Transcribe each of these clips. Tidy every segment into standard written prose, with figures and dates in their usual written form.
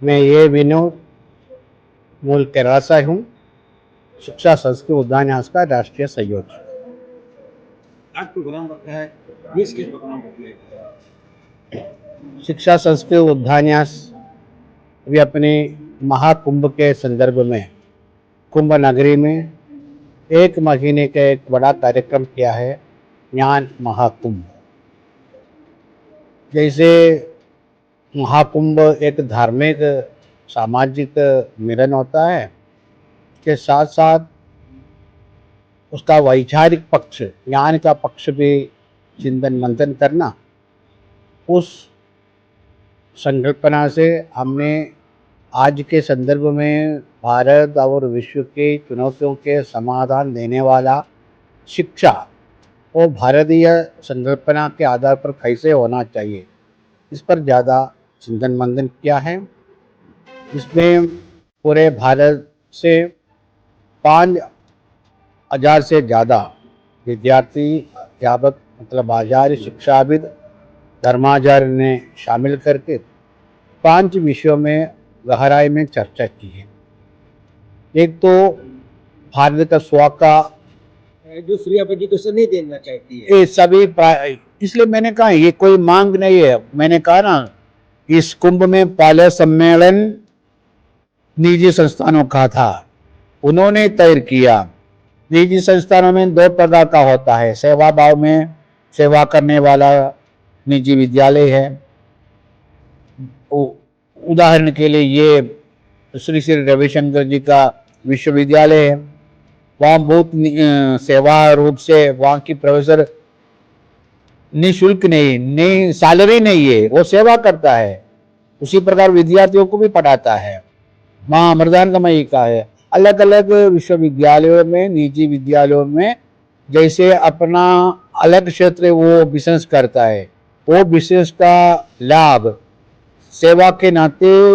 मैं ये विनोद मूल केरला से हूँ। शिक्षा संस्कृत उद्यान्यास का राष्ट्रीय सहयोगी। आज प्रोग्राम रखा है, किस प्रोग्राम रखा है? शिक्षा संस्कृत उद्यान्यास भी अपने महाकुंभ के संदर्भ में कुंभ नगरी में एक महीने का एक बड़ा कार्यक्रम किया है, ज्ञान महाकुंभ। जैसे महाकुंभ एक धार्मिक सामाजिक मिलन होता है के साथ साथ उसका वैचारिक पक्ष, ज्ञान का पक्ष भी चिंतन मंथन करना, उस संकल्पना से हमने आज के संदर्भ में भारत और विश्व के चुनौतियों के समाधान देने वाला शिक्षा और भारतीय संकल्पना के आधार पर कैसे होना चाहिए, इस पर ज़्यादा चिंतन मंथन किया है। इसमें पूरे भारत से 5,000 से ज़्यादा विद्यार्थी, अध्यापक मतलब आचार्य, शिक्षाविद, धर्माचार्य ने शामिल करके 5 विषयों में गहराई में चर्चा की है। एक तो भारत का स्व का जो श्री जी तो नहीं देना चाहती है, ये सभी इसलिए मैंने कहा ये कोई मांग नहीं है। मैंने कहा ना, इस कुंभ में पहले सम्मेलन निजी संस्थानों का था, उन्होंने तय किया। निजी संस्थानों में 2 प्रकार का होता है, सेवा भाव में सेवा करने वाला निजी विद्यालय है। उदाहरण के लिए ये श्री श्री रविशंकर जी का विश्वविद्यालय है, वहाँ बहुत सेवा रूप से वहाँ की प्रोफेसर निःशुल्क नहीं सैलरी नहीं है, वो सेवा करता है। उसी प्रकार विद्यार्थियों को भी पढ़ाता है। माँ अमृतानंदमयी का है। अलग अलग विश्वविद्यालयों में, निजी विद्यालयों में जैसे अपना अलग क्षेत्र वो बिजनेस करता है, वो बिजनेस का लाभ सेवा के नाते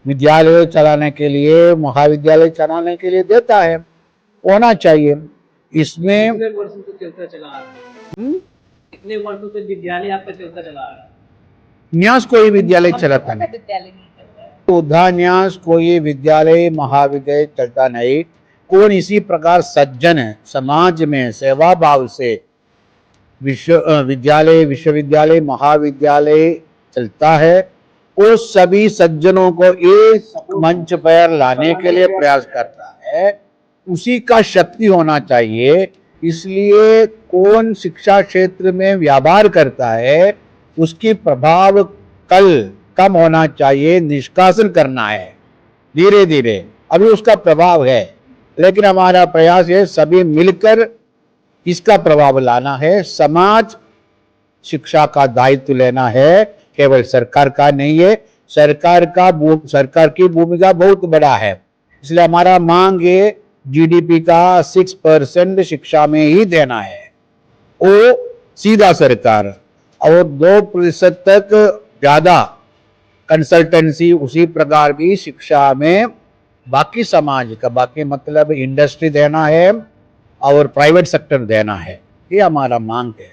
विद्यालय चलाने के लिए, महाविद्यालय चलाने के लिए देता है, होना चाहिए। इसमें कितने वर्षों से चलता चला आ रहा है? कितने वर्षों से विद्यालय आपका चलता चला आ रहा है? न्यास कोई विद्यालय चलाता नहीं, उद्यान्यास कोई विद्यालय महाविद्यालय चलता नहीं। कौन इसी प्रकार सज्जन समाज में सेवा भाव से विद्यालय, विश्वविद्यालय, महाविद्यालय चलता है, वो सभी सज्जनों को एक मंच पर लाने के लिए प्रयास करता है। उसी का शक्ति होना चाहिए। इसलिए कौन शिक्षा क्षेत्र में व्यापार करता है, उसकी प्रभाव कल कम होना चाहिए, निष्कासन करना है धीरे धीरे। अभी उसका प्रभाव है, लेकिन हमारा प्रयास है सभी मिलकर इसका प्रभाव लाना है। समाज शिक्षा का दायित्व लेना है, केवल सरकार का नहीं है। सरकार की भूमिका बहुत बड़ा है। इसलिए हमारा मांग है जीडीपी का 6% शिक्षा में ही देना है, वो सीधा सरकार, और 2% तक ज्यादा कंसल्टेंसी, उसी प्रकार भी शिक्षा में बाकी समाज का, बाकी मतलब इंडस्ट्री देना है और प्राइवेट सेक्टर देना है। ये हमारा मांग है।